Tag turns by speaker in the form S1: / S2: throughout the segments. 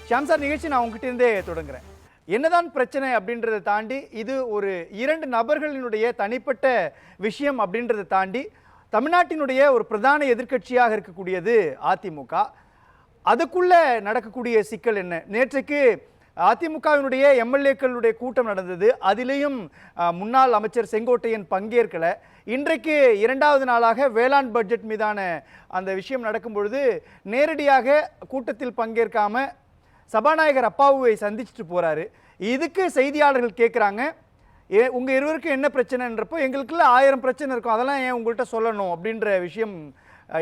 S1: Shyam sir, நிகழ்ச்சி நான் உங்ககிட்ட இருந்தே தொடங்குறேன். என்னதான் பிரச்சனை அப்படின்றத தாண்டி இது ஒரு 2 நபர்களினுடைய தனிப்பட்ட விஷயம் அப்படின்றத தாண்டி தமிழ்நாட்டினுடைய ஒரு பிரதான எதிர்க்கட்சியாக இருக்கக்கூடியது அதிமுக. அதுக்குள்ள நடக்கக்கூடிய சிக்கல் என்ன? நேற்றைக்கு அதிமுகவினுடைய எம்எல்ஏக்களுடைய கூட்டம் நடந்தது. அதிலேயும் முன்னாள் அமைச்சர் செங்கோட்டையன் பங்கேற்கல. இன்றைக்கு 2வது நாளாக வேளாண் பட்ஜெட் மீதான அந்த விஷயம் நடக்கும் பொழுது நேரடியாக கூட்டத்தில் பங்கேற்காம சபாநாயகர் அப்பாவுவை சந்திச்சுட்டு போறாரு. இதுக்கு செய்தியாளர்கள் கேட்குறாங்க, உங்க இருவருக்கும் என்ன பிரச்சனைன்றப்போ எங்களுக்குள்ள 1000 பிரச்சனை இருக்கும், அதெல்லாம் ஏன் உங்கள்கிட்ட சொல்லணும் அப்படின்ற விஷயம்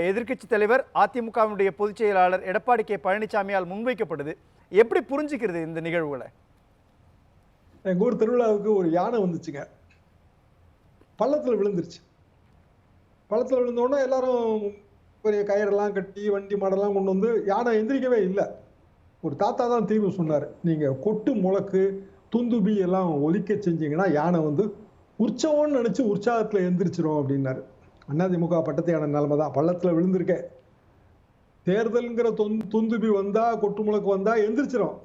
S1: எதிர்க்கட்சி தலைவர் அதிமுகவினுடைய பொதுச் செயலாளர் எடப்பாடி கே பழனிசாமியால் முன்வைக்கப்படுது. எப்படி புரிஞ்சுக்கிறது இந்த நிகழ்வுகளை?
S2: எங்கள் ஊர் திருவிழாவுக்கு ஒரு யானை வந்துச்சுங்க, பள்ளத்தில் விழுந்துருச்சு. பள்ளத்தில் விழுந்தோடனே எல்லாரும் பெரிய கயிறெல்லாம் கட்டி வண்டி மாடெல்லாம் கொண்டு வந்து, யானை எந்திரிக்கவே இல்லை. ஒரு தாத்தா தான் தீர்வு சொன்னார், நீங்கள் கொட்டு முழக்கு துந்துபி எல்லாம் ஒலிக்க செஞ்சீங்கன்னா யானை வந்து உற்சவம்னு நினச்சி உற்சாகத்தில் எந்திரிச்சிரும் அப்படின்னாரு. அதிமுக பட்டத்தையான நிலைமை தான், பள்ளத்தில் விழுந்திருக்கேன். தேர்தலுங்கிற துந்துபி வந்தால் கொட்டு முழக்கு வந்தால் எந்திரிச்சிரும்.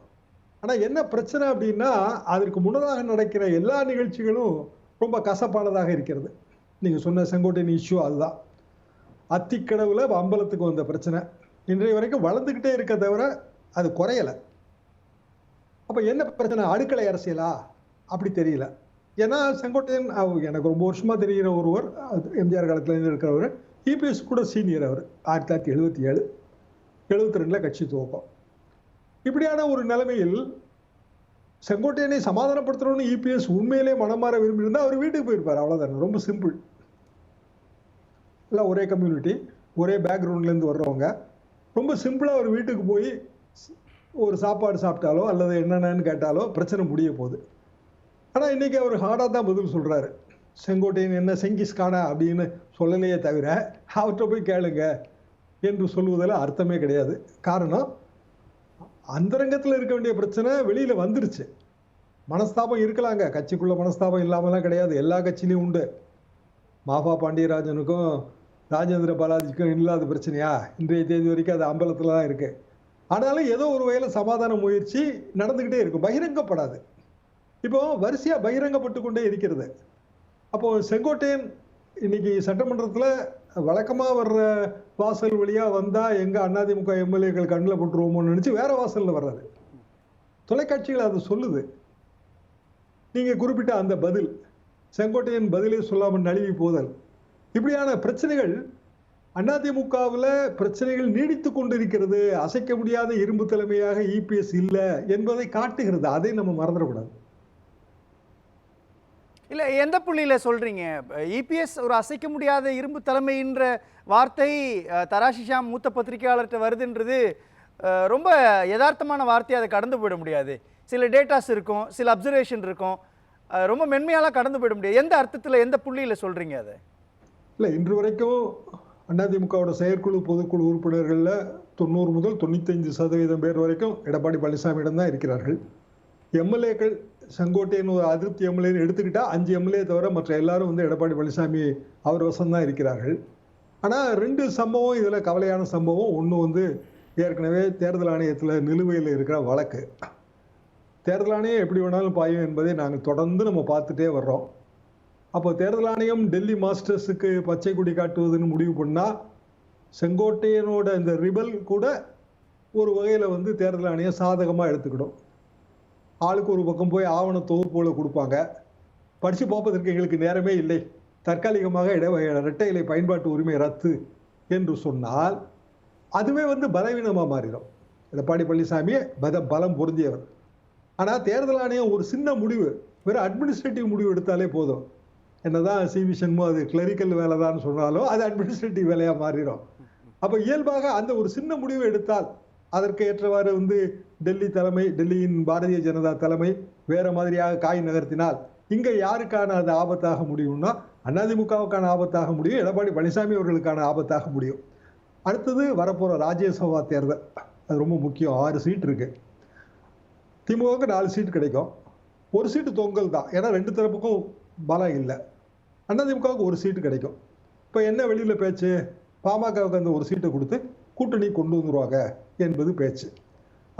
S2: ஆனால் என்ன பிரச்சனை அப்படின்னா, அதற்கு முன்னதாக நடக்கிற எல்லா நிகழ்ச்சிகளும் ரொம்ப கசப்பானதாக இருக்கிறது. நீங்கள் சொன்ன செங்கோட்டையன் இஷ்யூ அதுதான். அத்திக்கடவுல அம்பலத்துக்கு வந்த பிரச்சனை இன்றைய வரைக்கும் வளர்ந்துக்கிட்டே இருக்க தவிர அது குறையலை. அப்போ என்ன பிரச்சனை? அடுக்களை அரசியலா? அப்படி தெரியல. ஏன்னா செங்கோட்டையன் எனக்கு ரொம்ப வருஷமாக தெரிகிற ஒருவர், எம்ஜிஆர் காலத்தில் இருக்கிறவர், இபிஎஸ் கூட சீனியர். அவர் 1977 72 கட்சி துவக்கம். இப்படியான ஒரு நிலைமையில் செங்கோட்டையனை சமாதானப்படுத்தணும்னு இபிஎஸ் உண்மையிலே மனமாற விரும்பியிருந்தால் அவர் வீட்டுக்கு போயிருப்பார், அவ்வளோதானே. ரொம்ப சிம்பிள். எல்லாம் ஒரே கம்யூனிட்டி, ஒரே பேக்ரவுண்ட்லேருந்து வர்றவங்க. ரொம்ப சிம்பிளாக ஒரு வீட்டுக்கு போய் ஒரு சாப்பாடு சாப்பிட்டாலோ அல்லது என்னென்னு கேட்டாலோ பிரச்சனை முடிய போகுது. ஆனால் இன்றைக்கி அவர் ஹார்டாக தான் பதில் சொல்கிறாரு. செங்கோட்டையன் என்ன செங்கிஸ்கானா அப்படின்னு சொல்லலையே தவிர அவர்கிட்ட போய் கேளுங்க என்று சொல்லுவதில் அர்த்தமே கிடையாது. காரணம், அந்தரங்கத்தில் இருக்க வேண்டிய பிரச்சனை வெளியில் வந்துருச்சு. மனஸ்தாபம் இருக்கலாங்க, கட்சிக்குள்ள மனஸ்தாபம் இல்லாமலாம் கிடையாது, எல்லா கட்சியிலையும் உண்டு. மாஃபா பாண்டியராஜனுக்கும் ராஜேந்திர பாலாஜிக்கும் இல்லாத பிரச்சனையா? இன்றைய தேதி வரைக்கும் அது அம்பலத்தில் தான் இருக்குது. ஆனாலும் ஏதோ ஒரு வகையில் சமாதான முயற்சி நடந்துக்கிட்டே இருக்கும், பகிரங்கப்படாது. இப்போ வரிசையாக பகிரங்கப்பட்டு கொண்டே இருக்கிறது. அப்போது செங்கோட்டையன் இன்னைக்கு சட்டமன்றத்தில் வழக்கமாக வர்ற வாசல் வழியாக வந்தால் எங்கள் அதிமுக எம்எல்ஏக்கள் கண்ணில் போட்டுருவோமோன்னு நினச்சி வேறு வாசலில் வர்றாரு. தொலைக்காட்சிகள் அது சொல்லுது. நீங்கள் குறிப்பிட்ட அந்த பதில், செங்கோட்டையன் பதிலே சொல்லாமல் நழுவி போதல், இப்படியான பிரச்சனைகள் அதிமுகவில் பிரச்சனைகள் நீடித்து கொண்டிருக்கிறது. அசைக்க முடியாத இரும்பு தலைமையாக இபிஎஸ் இல்லை என்பதை காட்டுகிறது. அதை நம்ம மறந்துடக்கூடாது.
S1: இல்லை, எந்த புள்ளியில் சொல்கிறீங்க? இபிஎஸ் ஒரு அசைக்க முடியாத இரும்பு தலைமைன்ற வார்த்தை தராசிஷாம் மூத்த பத்திரிகையாளர்கிட்ட வருதுன்றது ரொம்ப யதார்த்தமான வார்த்தையை, அதை கடந்து போயிட முடியாது. சில டேட்டாஸ் இருக்கும், சில அப்சர்வேஷன் இருக்கும், ரொம்ப மென்மையாலாம் கடந்து போயிட முடியாது. எந்த அர்த்தத்தில், எந்த புள்ளியில் சொல்கிறீங்க அதை?
S2: இல்லை, இன்று வரைக்கும் அதிமுகவோட செயற்குழு பொதுக்குழு உறுப்பினர்களில் 90 முதல் 95% பேர் வரைக்கும் எடப்பாடி பழனிசாமியிடம் தான் இருக்கிறார்கள். எம்எல்ஏக்கள் செங்கோட்டையன் ஒரு அதிருப்தி எம்எல்ஏன்னு எடுத்துக்கிட்டால் 5 எம்எல்ஏ தவிர மற்ற எல்லாரும் வந்து எடப்பாடி பழனிசாமி அவர் வசம்தான் இருக்கிறார்கள். ஆனால் 2 சம்பவம் இதில் கவலையான சம்பவம். ஒன்று வந்து ஏற்கனவே தேர்தல் ஆணையத்தில் நிலுவையில் இருக்கிற வழக்கு. தேர்தல் ஆணையம் எப்படி வேணாலும் பாயும் என்பதை நாங்கள் தொடர்ந்து நம்ம பார்த்துட்டே வர்றோம். அப்போ தேர்தல் ஆணையம் டெல்லி மாஸ்டர்ஸுக்கு பச்சை கொடி காட்டுவதுன்னு முடிவு பண்ணால் செங்கோட்டையனோட இந்த ரிபல் கூட ஒரு வகையில் வந்து தேர்தல் ஆணையம் சாதகமாக எடுத்துக்கிடும். ஆளுக்கு ஒரு பக்கம் போய் ஆவண தொகுப்புகளை கொடுப்பாங்க. படித்து பார்ப்பதற்கு எங்களுக்கு நேரமே இல்லை, தற்காலிகமாக இரட்டை இலை பயன்பாட்டு உரிமை ரத்து என்று சொன்னால் அதுவே வந்து பலவீனமாக மாறிடும். எடப்பாடி பழனிசாமி பலம் பொருந்தியவர். ஆனால் தேர்தல் ஆணையம் ஒரு சின்ன முடிவு, வெறும் அட்மினிஸ்ட்ரேட்டிவ் முடிவு எடுத்தாலே போதும். என்னதான் சிவி சண்முகம் அது கிளரிக்கல் வேலை தான் சொன்னாலும் அது அட்மினிஸ்ட்ரேட்டிவ் வேலையாக மாறிடும். அப்போ இயல்பாக அந்த ஒரு சின்ன முடிவு எடுத்தால் அதற்கு ஏற்றவாறு வந்து டெல்லி தலைமை, டெல்லியின் பாரதிய ஜனதா தலைமை வேற மாதிரியாக காய் நகர்த்தினால் இங்கே யாருக்கான அது ஆபத்தாக முடியும்னா அதிமுகவுக்கான ஆபத்தாக முடியும், எடப்பாடி பழனிசாமி அவர்களுக்கான ஆபத்தாக முடியும். அடுத்தது வரப்போகிற ராஜ்யசபா தேர்தல், அது ரொம்ப முக்கியம். 6 சீட் இருக்கு. திமுகவுக்கு 4 சீட் கிடைக்கும், 1 சீட்டு தொங்கல் தான். ஏன்னா 2 தரப்புக்கும் பலம் இல்லை. அதிமுகவுக்கு 1 சீட்டு கிடைக்கும். இப்போ என்ன வெளியில் பேச்சு? பாமகவுக்கு அந்த 1 சீட்டை கொடுத்து கூட்டணி கொண்டு வந்துருவாங்க என்பது பேச்சு.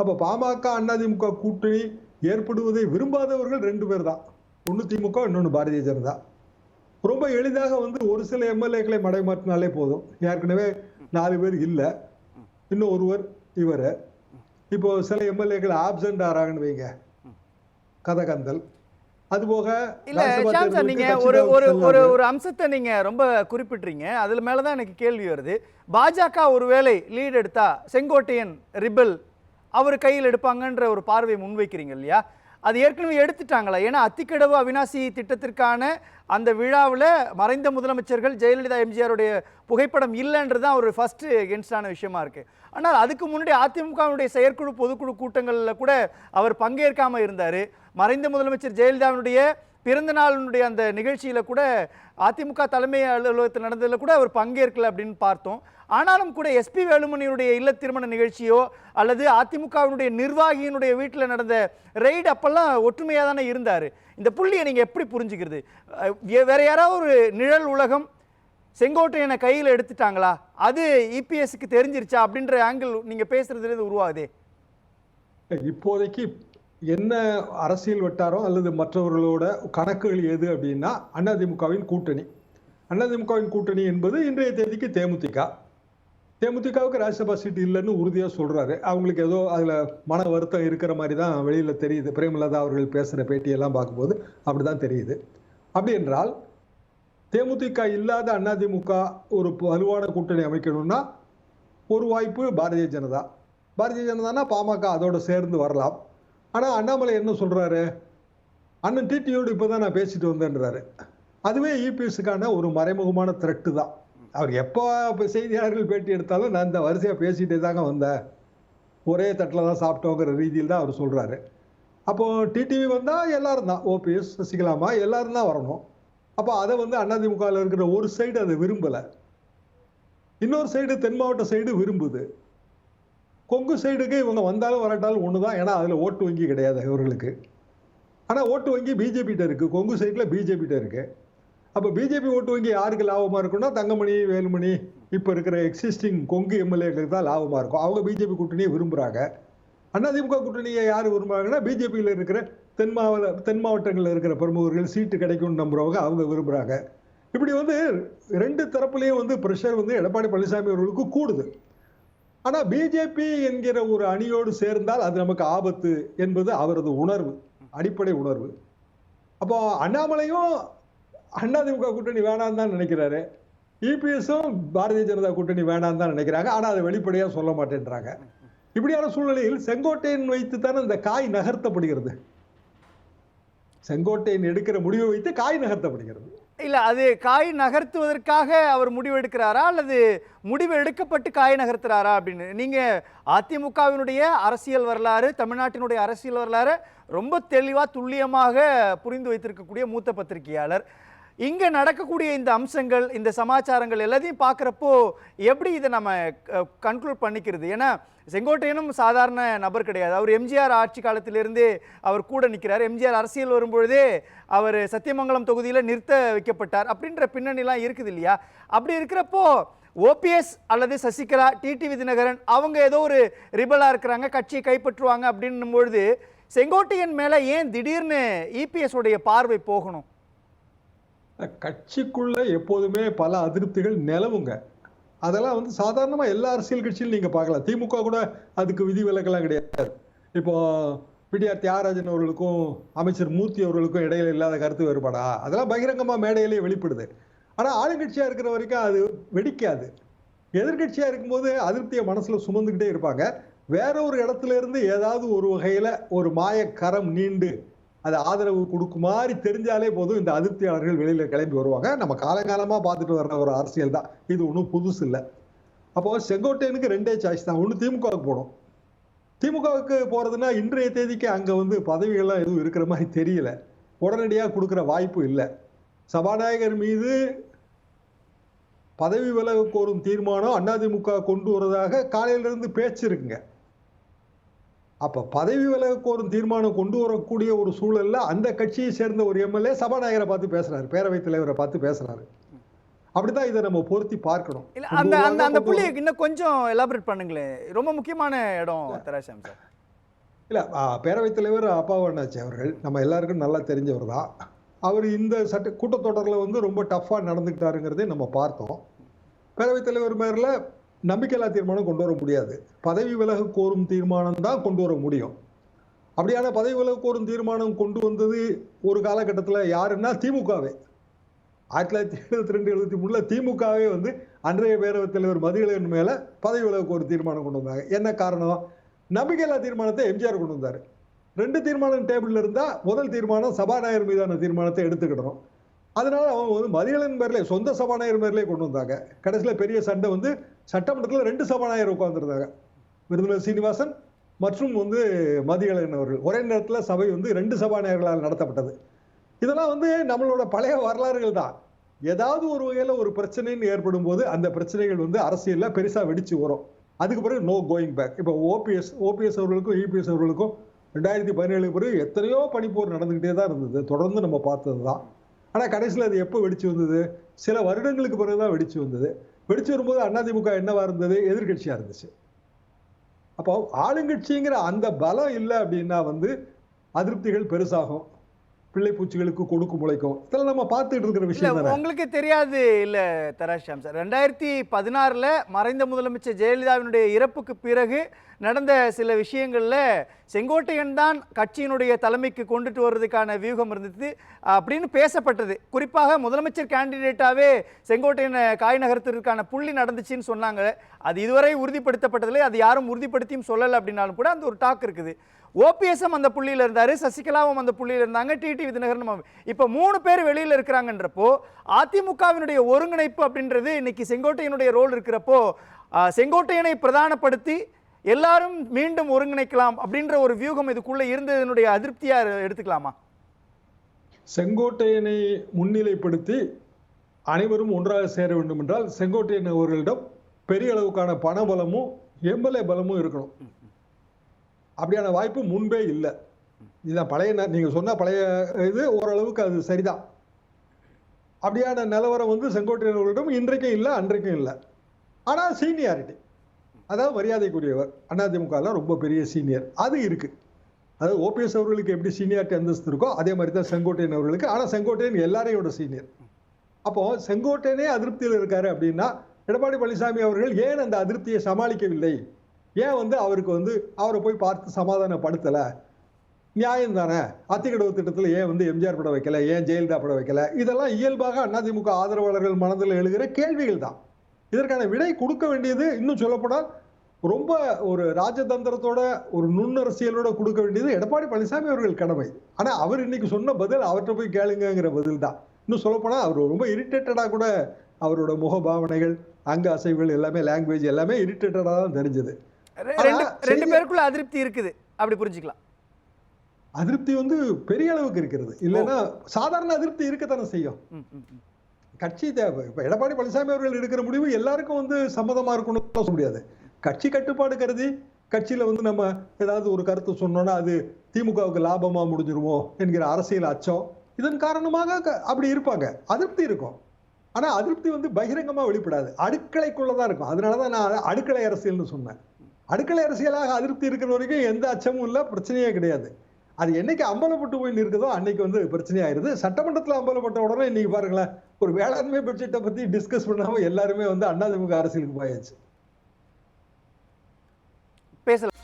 S2: அப்ப பாமக அதிமுக கூட்டணி ஏற்படுவதை விரும்பாதவர்கள் 2 பேர் தான். ஒன்னு திமுக, இன்னொன்னு பாரதிய ஜனதா. ரொம்ப எளிதாக வந்து ஒரு சில எம்எல்ஏக்களை மடைமாற்றினாலே போதும். ஏற்கனவே 4 பேர் இல்ல, இன்னும் ஒருவர் இவரு. இப்போ சில எம்எல்ஏக்கள் ஆப்சென்ட் ஆறாங்கன்னு வைங்க, கதகந்தல். அதுபோக
S1: இல்ல ஷாம் சார், நீங்க ஒரு ஒரு ஒரு ஒரு அம்சத்தை நீங்க ரொம்ப குறிப்பிட்றீங்க. அதுல மேலதான் எனக்கு கேள்வி வருது. பாஜக ஒருவேளை லீட் எடுத்தா செங்கோட்டையன் ரிபல் அவர் கையில் எடுப்பாங்கன்ற ஒரு பார்வை முன்வைக்கிறீங்க இல்லையா? அது ஏற்கனவே எடுத்துட்டாங்களா? ஏன்னா அத்திக்கடவு அவினாசி திட்டத்திற்கான அந்த விழாவில் மறைந்த முதலமைச்சர்கள் ஜெயலலிதா எம்ஜிஆருடைய புகைப்படம் இல்லைன்றது தான் ஒரு ஃபர்ஸ்ட் எகென்ஸ்டான விஷயமா இருக்கு. ஆனால் அதுக்கு முன்னாடி அதிமுகவுடைய செயற்குழு பொதுக்குழு கூட்டங்களில் கூட அவர் பங்கேற்காம இருந்தார். மறைந்த முதலமைச்சர் ஜெயலலிதாவுடைய பிறந்த நாளினுடைய அந்த நிகழ்ச்சியில் கூட அதிமுக தலைமை அலுவலகத்தில் நடந்ததில் கூட அவர் பங்கேற்கல அப்படின்னு பார்த்தோம். ஆனாலும் கூட எஸ்பி வேலுமணியுடைய இல்ல திருமண நிகழ்ச்சியோ அல்லது அதிமுகவினுடைய நிர்வாகியினுடைய வீட்டில் நடந்த ரெய்டு அப்பெல்லாம் ஒற்றுமையாக தானே இருந்தார். இந்த புள்ளியை நீங்கள் எப்படி புரிஞ்சுக்கிறது? வேற யாராவது ஒரு நிழல் உலகம் செங்கோட்டையனை கையில் எடுத்துட்டாங்களா, அது இபிஎஸ்க்கு தெரிஞ்சிருச்சா அப்படின்ற ஆங்கிள் நீங்கள் பேசுறதுலேருந்து உருவாகுதே.
S2: இப்போதைக்கு என்ன அரசியல் வட்டாரம் அல்லது மற்றவர்களோட கணக்குகள் எது அப்படின்னா அதிமுகவின் கூட்டணி. அதிமுகவின் கூட்டணி என்பது இன்றைய தேதிக்கு தேமுதிகவுக்கு ராஜ்யசபா சீட் இல்லைன்னு உறுதியா சொல்றாரு. அவங்களுக்கு ஏதோ அதுல மன வருத்தம் இருக்கிற மாதிரி தான் வெளியில தெரியுது. பிரேமலதா அவர்கள் பேசுற பேட்டியெல்லாம் பார்க்கும்போது அப்படிதான் தெரியுது. அப்படி என்றால் தேமுதிக இல்லாத அதிமுக ஒரு வலுவான கூட்டணி அமைக்கணும்னா ஒரு வாய்ப்பு பாரதிய ஜனதானா பாமக அதோட சேர்ந்து வரலாம். ஆனா அண்ணாமலை என்ன சொல்றாரு, அண்ணன் டிடியோடு இப்பதான் நான் பேசிட்டு வந்தேன்றாரு. அதுவே இபிஎஸ்க்கான ஒரு மறைமுகமான த்ரெட்டு தான். அவர் எப்போ செய்தியாளர்கள் பேட்டி எடுத்தாலும் நான் இந்த வரிசையா பேசிட்டே தாங்க வந்தேன், ஒரே தட்டில் தான் சாப்பிட்டோங்கிற ரீதியில் தான் அவர் சொல்றாரு. அப்போ டிடிவி வந்தா எல்லாரும் தான், ஓபிஎஸ், சசிகலாமா எல்லாரும் தான் வரணும். அப்போ அதை வந்து அதிமுகவில் இருக்கிற ஒரு சைடு அதை விரும்பல, இன்னொரு சைடு தென் மாவட்ட சைடு விரும்புது. கொங்கு சைடுக்கு இவங்க வந்தாலும் வரட்டாலும் ஒண்ணுதான், ஏன்னா அதுல ஓட்டு வங்கி கிடையாது இவர்களுக்கு. ஆனா ஓட்டு வங்கி பிஜேபிட்ட இருக்கு, கொங்கு சைட்ல பிஜேபிட்ட இருக்கு. அப்ப பிஜேபி ஓட்டு வங்கி யாருக்கு லாபமா இருக்குன்னா தங்கமணி, வேலுமணி, இப்ப இருக்கிற எக்ஸிஸ்டிங் கொங்கு எம்எல்ஏக்களுக்கு தான் லாபமா இருக்கும். அவங்க பிஜேபி கூட்டணியை விரும்புறாங்க. அதிமுக கூட்டணியை யாரு விரும்புறாங்கன்னா பிஜேபியில் இருக்கிற தென் மாவட்டங்களில் இருக்கிற பிரமுகர்கள் சீட்டு கிடைக்கும்னு நம்புறவங்க அவங்க விரும்புறாங்க. இப்படி வந்து 2 தரப்புலையும் வந்து பிரஷர் வந்து எடப்பாடி பழனிசாமி அவர்களுக்கு கூடுது. ஆனா பிஜேபி என்கிற ஒரு அணியோடு சேர்ந்தால் அது நமக்கு ஆபத்து என்பது அவரது உணர்வு, அடிப்படை உணர்வு. அப்போ அண்ணாமலையும் அதிமுக கூட்டணி வேணாம் தான் நினைக்கிறாரு, இபிஎஸும் பாரதிய ஜனதா கூட்டணி வேணாம் தான் நினைக்கிறாங்க. ஆனா அதை வெளிப்படையா சொல்ல மாட்டேன்றாங்க. இப்படியான சூழ்நிலையில் செங்கோட்டையன் வைத்துத்தானே இந்த காய் நகர்த்தப்படுகிறது. செங்கோட்டையன் எடுக்கிற முடிவை வைத்து காய் நகர்த்தப்படுகிறது.
S1: இல்ல, அது காய் நகர்த்துவதற்காக அவர் முடிவு எடுக்கிறாரா அல்லது முடிவு எடுக்கப்பட்டு காய் நகர்த்துறாரா அப்படின்னு நீங்க அதிமுகவினுடைய அரசியல் வரலாறு, தமிழ்நாட்டினுடைய அரசியல் வரலாறு ரொம்ப தெளிவா துல்லியமாக புரிந்து வைத்திருக்கக்கூடிய மூத்த பத்திரிகையாளர், இங்க நடக்கக்கூடிய இந்த அம்சங்கள், இந்த சமாச்சாரங்கள் எல்லாத்தையும் பார்க்குறப்போ எப்படி இதை நம்ம கன்க்ளூட் பண்ணிக்கிறது? ஏன்னா செங்கோட்டையனும் சாதாரண நபர் கிடையாது. அவர் எம்ஜிஆர் ஆட்சி காலத்திலிருந்தே அவர் கூட நிற்கிறார். எம்ஜிஆர் அரசியல் வரும்பொழுதே அவர் சத்தியமங்கலம் தொகுதியில் நிறுத்த வைக்கப்பட்டார் அப்படின்ற பின்னணிலாம் இருக்குது இல்லையா? அப்படி இருக்கிறப்போ ஓபிஎஸ் அல்லது சசிகலா, டிடிவி தினகரன் அவங்க ஏதோ ஒரு ரிபலா இருக்கிறாங்க, கட்சியை கைப்பற்றுவாங்க அப்படின்னும் பொழுது செங்கோட்டையன் மேல ஏன் திடீர்னு இபிஎஸ் உடைய பார்வை போகணும்?
S2: கட்சிக்குள்ள எப்போதுமே பல அதிருப்திகள் நிலவுங்க. அதெல்லாம் வந்து சாதாரணமா எல்லா அரசியல் கட்சியிலும் நீங்க பார்க்கலாம். திமுக கூட அதுக்கு விதிவிலக்கெல்லாம் கிடையாது. இப்போ பிடிஆர் தியாகராஜன் அவர்களுக்கும் அமைச்சர் மூர்த்தி அவர்களுக்கும் இடையில இல்லாத கருத்து வேறுபாடா, அதெல்லாம் பகிரங்கமா மேடையிலேயே வெளிப்படுது. ஆனா ஆளுங்கட்சியா இருக்கிற வரைக்கும் அது வெடிக்காது. எதிர்கட்சியா இருக்கும்போது அதிருப்தியை மனசுல சுமந்துக்கிட்டே இருப்பாங்க. வேற ஒரு இடத்துல இருந்து ஏதாவது ஒரு வகையில ஒரு மாயக்கரம் நீண்டு அது ஆதரவு கொடுக்கும் மாதிரி தெரிஞ்சாலே போதும் இந்த அதிருப்தியாளர்கள் வெளியில கிளம்பி வருவாங்க. நம்ம காலகாலமா பார்த்துட்டு வர்ற ஒரு அரசியல் தான் இது, ஒன்றும் புதுசு இல்லை. அப்போ செங்கோட்டையனுக்கு 2 சாய்ஸ் தான். ஒன்று திமுகவுக்கு போகணும். திமுகவுக்கு போறதுன்னா இன்றைய தேதிக்கு அங்க வந்து பதவிகள்லாம் எதுவும் இருக்கிற மாதிரி தெரியல, உடனடியாக கொடுக்குற வாய்ப்பு இல்லை. சபாநாயகர் மீது பதவி விலக கோரும் தீர்மானம் அதிமுக கொண்டு வரதாக காலையிலிருந்து பேச்சு இருக்குங்க. அப்ப பதவி விலக கோரும் தீர்மானம் கொண்டு வரக்கூடிய ஒரு சூழல்ல அந்த கட்சியை சேர்ந்த ஒரு எம்எல்ஏ சபாநாயகரை பார்த்து பேசுறாரு, பேரவைத் தலைவரை பார்த்து பேசுறாரு. அப்படிதான் இதை நம்ம பொருத்தி பார்க்கணும்.
S1: இல்ல, அந்த புள்ளியை இன்னும் கொஞ்சம் எலாபரேட் பண்ணுங்களேன். ரொம்ப முக்கியமான இடம் தராசாம் சார்.
S2: இல்லை, பேரவைத் தலைவர் அப்பாவு அண்ணாச்சி அவர்கள் நம்ம எல்லாருக்கும் நல்லா தெரிஞ்சவர் தான். அவர் இந்த கூட்டத்தொடரில் வந்து ரொம்ப டஃப்பாக நடந்துக்கிட்டாருங்கிறதே நம்ம பார்த்தோம். பேரவைத் தலைவர் மேல நம்பிக்கையில்லா தீர்மானம் கொண்டு வர முடியாது. பதவி விலக கோரும் தீர்மானம் தான் கொண்டு வர முடியும். அப்படியான பதவி விலக கோரும் தீர்மானம் கொண்டு வந்தது ஒரு காலகட்டத்தில் யாருன்னா திமுகவே. 1972-73 திமுகவே வந்து அன்றைய பேரவைத் தலைவர் மதியழகன் மேல பதவி விலக கோரும் தீர்மானம் கொண்டு வந்தாங்க. என்ன காரணம்? நம்பிக்கையில்லா தீர்மானத்தை எம்ஜிஆர் கொண்டு வந்தார். 2 தீர்மானம் டேபிள்ல இருந்தா முதல் தீர்மானம் சபாநாயகர் மீதான தீர்மானத்தை எடுத்துக்கிடணும். அதனால அவங்க வந்து மதியழகன் பேர்ல சொந்த சபாநாயகர் பேர்லயே கொண்டு வந்தாங்க. கடைசியில் பெரிய சண்டை வந்து சட்டமன்றத்தில் 2 சபாநாயகர் உட்கார்ந்துருந்தாங்க. விருதுநகர் சீனிவாசன் மற்றும் வந்து மதியழகன் அவர்கள். ஒரே நேரத்தில் சபை வந்து 2 சபாநாயகர்களால் நடத்தப்பட்டது. இதெல்லாம் வந்து நம்மளோட பழைய வரலாறுகள் தான். ஏதாவது ஒரு வகையில் ஒரு பிரச்சனைன்னு ஏற்படும் போது அந்த பிரச்சனைகள் வந்து அரசியல்ல பெருசா வெடிச்சு வரும். அதுக்கு பிறகு நோ கோயிங் பேக். இப்போ ஓபிஎஸ் அவர்களுக்கும் இபிஎஸ் அவர்களுக்கும் 2017 பிறகு எத்தனையோ பனிப்போர் நடந்துகிட்டே தான் இருந்தது. தொடர்ந்து நம்ம பார்த்தது தான். ஆனா கடைசியில் அது எப்போ வெடிச்சு வந்தது? சில வருடங்களுக்கு பிறகுதான் வெடிச்சு வந்தது. வெடிச்சு வரும்போது அதிமுக என்னவா இருந்தது? எதிர்கட்சியா இருந்துச்சு. அப்போ ஆளுங்கட்சிங்கிற அந்த பலம் இல்லை அப்படின்னா வந்து அதிருப்திகள் பெருசாகும், பிள்ளை பூச்சிகளுக்கு கொடுக்கு முளைக்கும். இதெல்லாம் நம்ம பார்த்துட்டு இருக்கிற விஷயம் தானே.
S1: உங்களுக்கு தெரியாது இல்ல தராஷாம் சார், 2016 மறைந்த முதலமைச்சர் ஜெயலலிதாவினுடைய இறப்புக்கு பிறகு நடந்த சில விஷயங்கள்ல செங்கோட்டையன் தான் கட்சியினுடைய தலைமைக்கு கொண்டுட்டு வர்றதுக்கான வியூகம் இருந்தது அப்படின்னு பேசப்பட்டது. குறிப்பாக முதலமைச்சர் கேண்டிடேட்டாவே செங்கோட்டையனை காய் நகர்த்துறதுக்கான புள்ளி நடந்துச்சுன்னு சொன்னாங்க. அது இதுவரை உறுதிப்படுத்தப்பட்டதில்லை. அது யாரும் உறுதிப்படுத்தியும் சொல்லலை அப்படின்னாலும் கூட அந்த ஒரு டாக் இருக்குது. ஓபிஎஸ்எம் அந்த புள்ளியில் இருந்தாரு, சசிகலாவும் அந்த புள்ளியில் இருந்தாங்க, டிடி விதிநகரன். இப்போ 3 பேர் வெளியில் இருக்கிறாங்கன்றப்போ அதிமுகவினுடைய ஒருங்கிணைப்பு அப்படின்றது இன்னைக்கு செங்கோட்டையனுடைய ரோல் இருக்கிறப்போ செங்கோட்டையனை பிரதானப்படுத்தி எல்லாரும் மீண்டும் ஒருங்கிணைக்கலாம் அப்படின்ற ஒரு வியூகம் இதுக்குள்ள இருந்ததனுடைய அதிருப்தியா எடுத்துக்கலாமா?
S2: செங்கோட்டையனை முன்னிலைப்படுத்தி அனைவரும் ஒன்றாக சேர வேண்டும் என்றால் செங்கோட்டையன் அவர்களிடம் பெரிய அளவுக்கான பண பலமும் எம்எல்ஏ பலமும் இருக்கணும். அப்படியான வாய்ப்பு முன்பே இல்லை. இதுதான் பழைய நீங்க சொன்ன பழைய இது ஓரளவுக்கு அது சரிதான். அப்படியான நிலவரம் வந்து செங்கோட்டையன் அவர்களிடம் இன்றைக்கும் இல்லை, அன்றைக்கும் இல்லை. ஆனால் சீனியாரிட்டி, அதாவது மரியாதைக்குரியவர், அதிமுகவில் ரொம்ப பெரிய சீனியர், அது இருக்கு. அதாவது ஓபிஎஸ் அவர்களுக்கு எப்படி சீனியாரிட்டி அந்தஸ்து இருக்கோ அதே மாதிரி தான் செங்கோட்டையன் அவர்களுக்கு. ஆனால் செங்கோட்டையன் எல்லாரையோட சீனியர். அப்போ செங்கோட்டையனே அதிருப்தியில் இருக்காரு அப்படின்னா எடப்பாடி பழனிசாமி அவர்கள் ஏன் அந்த அதிருப்தியை சமாளிக்கவில்லை? ஏன் வந்து அவருக்கு வந்து அவரை போய் பார்த்து சமாதானப்படுத்தல? நியாயம் தானே. அத்திக்கடவு திட்டத்தில் ஏன் வந்து எம்ஜிஆர் படம் வைக்கல, ஏன் ஜெயலலிதா படம் வைக்கல? இதெல்லாம் இயல்பாக அதிமுக ஆதரவாளர்கள் மனதில் எழுகிற கேள்விகள் தான். இதற்கான விடை கொடுக்க வேண்டியது, இன்னும் சொல்லப்போனால் ரொம்ப ஒரு ராஜதந்திரத்தோட ஒரு நுண்ணரசியலோட கொடுக்க வேண்டியது எடப்பாடி பழனிசாமி அவர்கள் கடமை. ஆனா அவர் இன்னைக்கு சொன்ன பதில் அவர்கிட்ட போய் கேளுங்கிற பதில் தான். இன்னும் சொல்லப்போனா அவர் ரொம்ப இரிட்டேட்டடா கூட, அவரோட முகபாவனைகள், அங்க அசைவுகள் எல்லாமே, லாங்குவேஜ் எல்லாமே இரிட்டேட்டடா தான் தெரிஞ்சது.
S1: 2 பேருக்குள்ள அதிருப்தி இருக்குது, அப்படி புரிஞ்சுக்கலாம்.
S2: அதிருப்தி வந்து பெரிய அளவுக்கு இருக்கிறது. இல்லைன்னா சாதாரண அதிருப்தி இருக்கத்தானே செய்யும். கட்சி தேவை. இப்ப எடப்பாடி பழனிசாமி அவர்கள் எடுக்கிற முடிவு எல்லாருக்கும் வந்து சம்மதமா இருக்கணும்னு சொல்ல முடியாது. கட்சி கட்டுப்பாடு கருதி கட்சியில வந்து நம்ம ஏதாவது ஒரு கருத்து சொன்னோம்னா அது திமுகவுக்கு லாபமா முடிஞ்சிருமோ என்கிற அரசியல் அச்சம், இதன் காரணமாக அப்படி இருப்பாங்க. அதிருப்தி இருக்கும். ஆனா அதிருப்தி வந்து பகிரங்கமா வெளிப்படாது, அடுக்கலைக்குள்ளதான் இருக்கும். அதனாலதான் நான் அடுக்களை அரசியல்னு சொன்னேன். அடுக்களை அரசியலாக அதிருப்தி இருக்கிற வரைக்கும் எந்த அச்சமும் இல்லை, பிரச்சனையே கிடையாது. அது என்னைக்கு அம்பலப்பட்டு போய் நிற்குதோ அன்னைக்கு வந்து பிரச்சனையாயிருது. சட்டமன்றத்தில் அம்பலப்பட்ட உடனே இன்னைக்கு பாருங்களேன், ஒரு வேளாண்மை பட்ஜெட்டை பத்தி டிஸ்கஸ் பண்ணாம எல்லாருமே வந்து அதிமுக அரசியலுக்கு போயாச்சு.
S1: பேசலாம்.